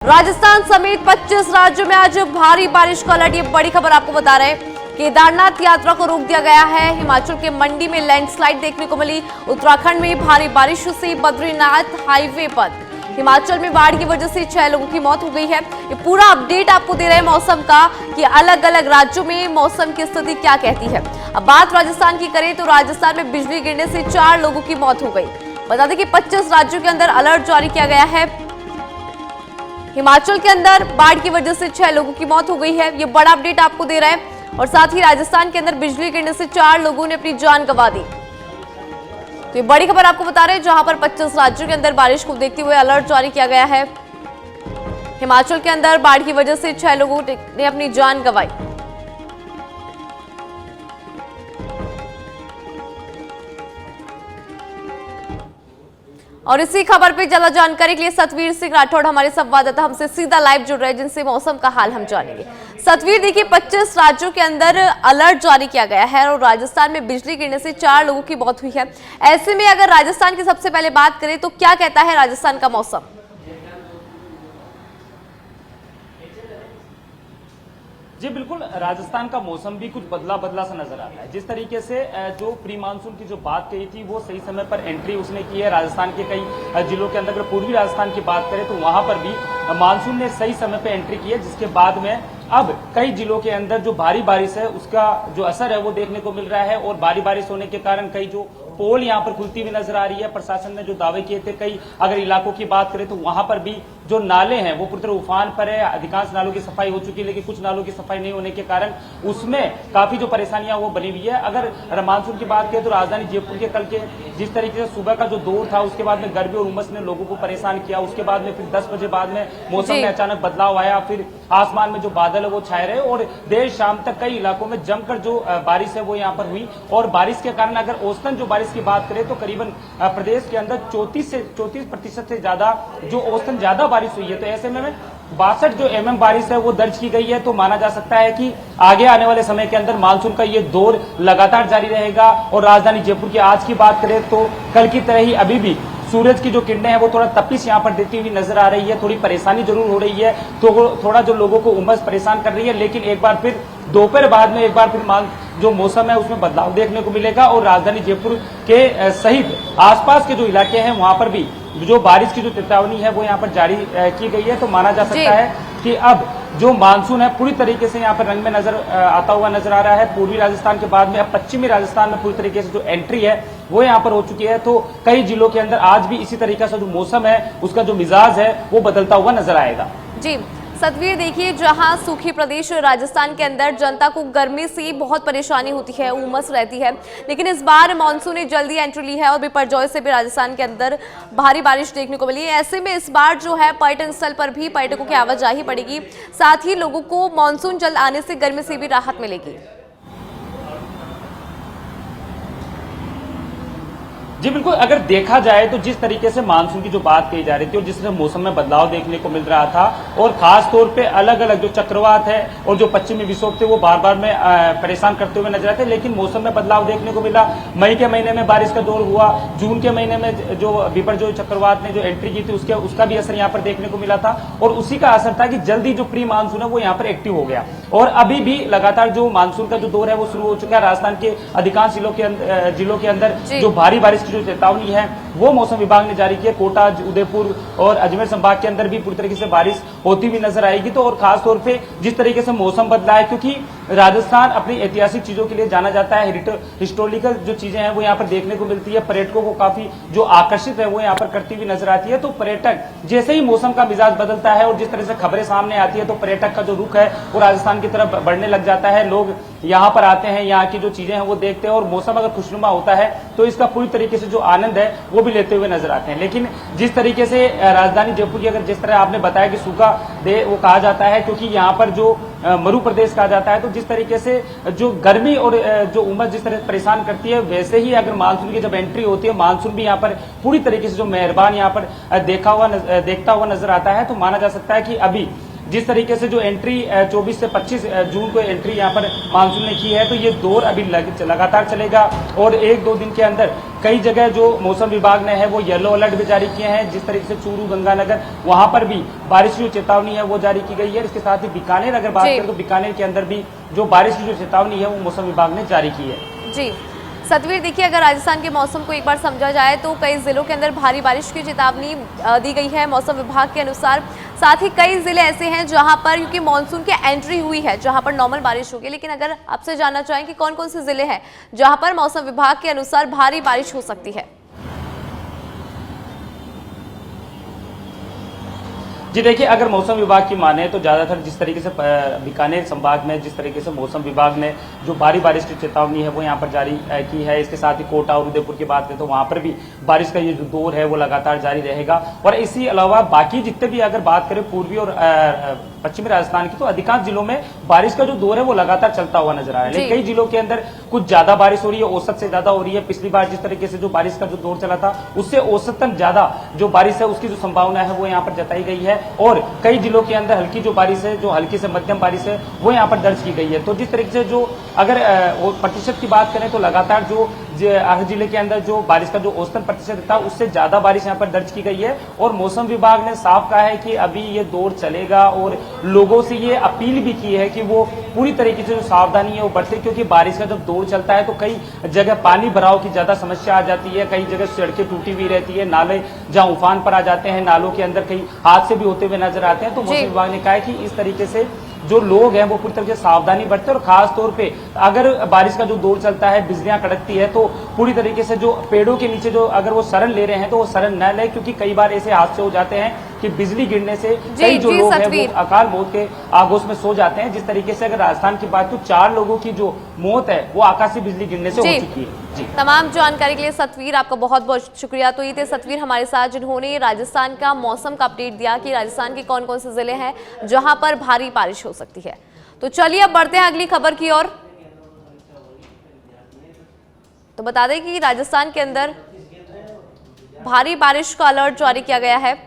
राजस्थान समेत 25 राज्यों में आज भारी बारिश का अलर्ट। ये बड़ी खबर आपको बता रहे हैं। केदारनाथ यात्रा को रोक दिया गया है। हिमाचल के मंडी में लैंडस्लाइड देखने को मिली। उत्तराखंड में भारी बारिश से बद्रीनाथ हाईवे पर हिमाचल में बाढ़ की वजह से 6 लोगों की मौत हो गई है। ये पूरा अपडेट आपको दे रहे हैं मौसम का कि अलग अलग राज्यों में मौसम की स्थिति क्या कहती है। अब बात राजस्थान की करें तो राजस्थान में बिजली गिरने से 4 लोगों की मौत हो गई। बता दें कि 25 राज्यों के अंदर अलर्ट जारी किया गया है। हिमाचल के अंदर बाढ़ की वजह से 6 लोगों की मौत हो गई है। ये बड़ा अपडेट आपको दे रहा है। और साथ ही राजस्थान के अंदर बिजली गिरने से 4 लोगों ने अपनी जान गंवा दी। तो ये बड़ी खबर आपको बता रहे हैं, जहां पर 25 राज्यों के अंदर बारिश को देखते हुए अलर्ट जारी किया गया है। हिमाचल के अंदर बाढ़ की वजह से 6 लोगों ने अपनी जान गंवाई। और इसी खबर पे ज्यादा जानकारी के लिए सतवीर सिंह राठौड़ हमारे संवाददाता हमसे सीधा लाइव जुड़ रहे हैं, जिनसे मौसम का हाल हम जानेंगे। सतवीर, देखिए 25 राज्यों के अंदर अलर्ट जारी किया गया है और राजस्थान में बिजली गिरने से 4 लोगों की मौत हुई है। ऐसे में अगर राजस्थान की सबसे पहले बात करें तो क्या कहता है राजस्थान का मौसम? जी बिल्कुल, राजस्थान का मौसम भी कुछ बदला बदला सा नजर आता है। जिस तरीके से जो प्री मानसून की जो बात कही थी वो सही समय पर एंट्री उसने की है। राजस्थान के कई जिलों के अंदर, अगर पूर्वी राजस्थान की बात करें तो वहां पर भी मानसून ने सही समय पर एंट्री की है, जिसके बाद में अब कई जिलों के अंदर जो भारी बारिश है उसका जो असर है वो देखने को मिल रहा है। और भारी बारिश होने के कारण कई जो पोल यहाँ पर खुलती हुई नजर आ रही है। प्रशासन ने जो दावे किए थे, कई अगर इलाकों की बात करें तो वहां पर भी जो नाले हैं वो पूरी तरह उफान पर है। अधिकांश नालों की सफाई हो चुकी है, लेकिन कुछ नालों की सफाई नहीं होने के कारण उसमें काफी जो परेशानियां वो बनी हुई है। अगर मानसून की बात करें तो राजधानी जयपुर के कल के जिस तरीके से सुबह का जो दौर था, उसके बाद में गर्मी और उमस ने लोगों को परेशान किया। उसके बाद में फिर 10 बजे बाद में मौसम में अचानक बदलाव आया, फिर आसमान में जो बादल है वो छाए रहे और देर शाम तक कई इलाकों में जमकर जो बारिश है वो यहाँ पर हुई। और बारिश के कारण अगर औसतन जो बारिश की बात करें तो करीबन प्रदेश के अंदर 34% से ज्यादा जो औसतन ज्यादा बारिश हुई है। तो ऐसे में 62 जो mm बारिश है वो दर्ज की गई है। तो माना जा सकता है कि आगे आने वाले समय के अंदर मानसून का ये दौर लगातार जारी रहेगा। और राजधानी जयपुर की आज की बात करें तो कल की तरह ही अभी भी सूरज की जो किरणें हैं वो थोड़ा तपिश यहाँ पर देती हुई नजर आ रही है। थोड़ी परेशानी जरूर हो रही है, तो थोड़ा जो लोगों को उमस परेशान कर रही है। लेकिन एक बार फिर दोपहर बाद में एक बार फिर जो मौसम है उसमें बदलाव देखने को मिलेगा। और राजधानी जयपुर के सहित आसपास के जो इलाके हैं वहां पर भी जो बारिश की जो चेतावनी है वो यहाँ पर जारी की गई है। तो माना जा सकता है कि अब जो मानसून है पूरी तरीके से यहाँ पर रंग में नजर आता हुआ नजर आ रहा है। पूर्वी राजस्थान के बाद में अब पश्चिमी राजस्थान में पूरी तरीके से जो एंट्री है वो यहाँ पर हो चुकी है। तो कई जिलों के अंदर आज भी इसी तरीके से जो मौसम है उसका जो मिजाज है वो बदलता हुआ नजर आएगा। जी सतवीर, देखिए जहां सूखी प्रदेश राजस्थान के अंदर जनता को गर्मी से बहुत परेशानी होती है, उमस रहती है, लेकिन इस बार मानसून ने जल्दी एंट्री ली है और बिपरजॉय से भी राजस्थान के अंदर भारी बारिश देखने को मिली है। ऐसे में इस बार जो है पर्यटन स्थल पर भी पर्यटकों की आवाजाही बढ़ेगी, साथ ही लोगों को मानसून जल्द आने से गर्मी से भी राहत मिलेगी। जी बिल्कुल, अगर देखा जाए तो जिस तरीके से मानसून की जो बात कही जा रही थी और जिस तरह मौसम में बदलाव देखने को मिल रहा था, और खास तौर पे अलग अलग जो चक्रवात है और जो पश्चिमी विक्षोभ थे वो बार बार में परेशान करते हुए नजर आते, लेकिन मौसम में बदलाव देखने को मिला। मई के महीने में बारिश का दौर हुआ, जून के महीने में जो बिपरजॉय चक्रवात ने जो एंट्री की थी उसका भी असर यहाँ पर देखने को मिला था। और उसी का असर था कि जल्दी जो प्री मानसून है वो यहाँ पर एक्टिव हो गया। और अभी भी लगातार जो मानसून का जो दौर है वो शुरू हो चुका है। राजस्थान के अधिकांश जिलों के अंदर जो भारी बारिश जो चेतावनी है वो मौसम विभाग ने जारी की है। कोटा, उदयपुर और अजमेर संभाग के अंदर भी पूरी तरीके से बारिश होती हुई नजर आएगी। तो और खास तौर पे जिस तरीके से मौसम बदला है, क्योंकि राजस्थान अपनी ऐतिहासिक चीजों के लिए जाना जाता है, हिस्टोरिकल जो चीजें हैं वो यहाँ पर देखने को मिलती है। पर्यटकों को काफी जो आकर्षित है वो यहाँ पर करती हुई नजर आती है। तो पर्यटक जैसे ही मौसम का मिजाज बदलता है और जिस तरह से खबरें सामने आती है तो पर्यटक का जो रुख है वो राजस्थान की तरफ बढ़ने लग जाता है। लोग यहाँ पर आते हैं, यहाँ की जो चीजें हैं वो देखते हैं और मौसम अगर खुशनुमा होता है तो इसका पूरी तरीके से जो आनंद है वो भी लेते हुए नजर आते हैं। लेकिन जिस तरीके से राजधानी जयपुर की अगर जिस तरह आपने बताया कि सूखा दे वो कहा जाता है, क्योंकि यहाँ पर जो मरु प्रदेश कहा जाता है, तो जिस तरीके से जो गर्मी और जो उमस जिस तरह परेशान करती है, वैसे ही अगर मानसून की जब एंट्री होती है, मानसून भी यहाँ पर पूरी तरीके से जो मेहरबान यहाँ पर देखता हुआ नजर आता है। तो माना जा सकता है कि अभी जिस तरीके से जो एंट्री 24 से 25 जून को एंट्री यहाँ पर मानसून ने की है, तो ये दौर अभी लगातार चलेगा और 1-2 दिन के अंदर कई जगह जो मौसम विभाग ने है वो येलो अलर्ट भी जारी किए हैं। जिस तरीके से चूरू, गंगानगर, वहां पर भी बारिश की जो चेतावनी है वो जारी की गई है। इसके साथ ही बीकानेर अगर बात करें तो बीकानेर के अंदर भी जो बारिश की जो चेतावनी है वो मौसम विभाग ने जारी की है। जी सतवीर, देखिए अगर राजस्थान के मौसम को एक बार समझा जाए तो कई जिलों के अंदर भारी बारिश की चेतावनी दी गई है मौसम विभाग के अनुसार। साथ ही कई जिले ऐसे हैं जहां पर क्योंकि मानसून की एंट्री हुई है जहां पर नॉर्मल बारिश होगी, लेकिन अगर आपसे जानना चाहें कि कौन कौन से जिले हैं जहां पर मौसम विभाग के अनुसार भारी बारिश हो सकती है। जी देखिए, अगर मौसम विभाग की माने तो ज़्यादातर जिस तरीके से बीकानेर संभाग में जिस तरीके से मौसम विभाग ने जो भारी बारिश की चेतावनी है वो यहाँ पर जारी की है। इसके साथ ही कोटा और उदयपुर की बात करें तो वहाँ पर भी बारिश का ये जो दौर है वो लगातार जारी रहेगा। और इसी अलावा बाकी जितने भी अगर बात करें पूर्वी और पश्चिमी राजस्थान की, तो अधिकांश जिलों में बारिश का जो दौर है वो लगातार चलता हुआ नजर आ रहा है। लेकिन कई जिलों के अंदर कुछ ज्यादा बारिश हो रही है, औसत से ज्यादा हो रही है। पिछली बार जिस तरीके से जो बारिश का जो दौर चला था उससे औसतन ज्यादा जो बारिश है उसकी जो संभावना है वो यहाँ पर जताई गई है। और कई जिलों के अंदर हल्की जो बारिश है, जो हल्की से मध्यम बारिश है वो यहाँ पर दर्ज की गई है। तो जिस तरीके से जो अगर प्रतिशत की बात करें तो लगातार जो हर जिले के अंदर जो बारिश का जो औसतन प्रतिशत था उससे ज्यादा बारिश यहाँ पर दर्ज की गई है। और मौसम विभाग ने साफ कहा है कि अभी ये दौर चलेगा और लोगों से ये अपील भी की है कि वो पूरी तरीके से जो सावधानी है वो बरते, क्योंकि बारिश का जब दौर चलता है तो कई जगह पानी भराव की ज्यादा समस्या आ जाती है। कई जगह सड़कें टूटी हुई रहती है, नाले जहां उफान पर आ जाते हैं, नालों के अंदर कई हादसे भी होते हुए नजर आते हैं। तो मौसम विभाग ने कहा है कि इस तरीके से जो लोग हैं वो पूरी तरह से सावधानी बरते। और खास तौर पे अगर बारिश का जो दौर चलता है, बिजलियां कड़कती है, तो पूरी तरीके से जो पेड़ों के नीचे जो अगर वो शरण ले रहे हैं तो वो शरण न ले, क्योंकि कई बार ऐसे हादसे हो जाते हैं कि बिजली गिरने से कई जो लोग हैं वो अकाल मौत के आगोश में सो जाते हैं। जिस तरीके से अगर राजस्थान की बात तो 4 लोगों की जो मौत है वो आकाशीय बिजली गिरने से हो चुकी है। जी, तमाम जानकारी के लिए सतवीर आपका बहुत बहुत शुक्रिया। तो ये थे सतवीर हमारे साथ जिन्होंने राजस्थान का मौसम का अपडेट दिया कि राजस्थान के कौन कौन से जिले हैं जहां पर भारी बारिश हो सकती है। तो चलिए अब बढ़ते हैं अगली खबर की ओर। तो बता दें कि राजस्थान के अंदर भारी बारिश का अलर्ट जारी किया गया है।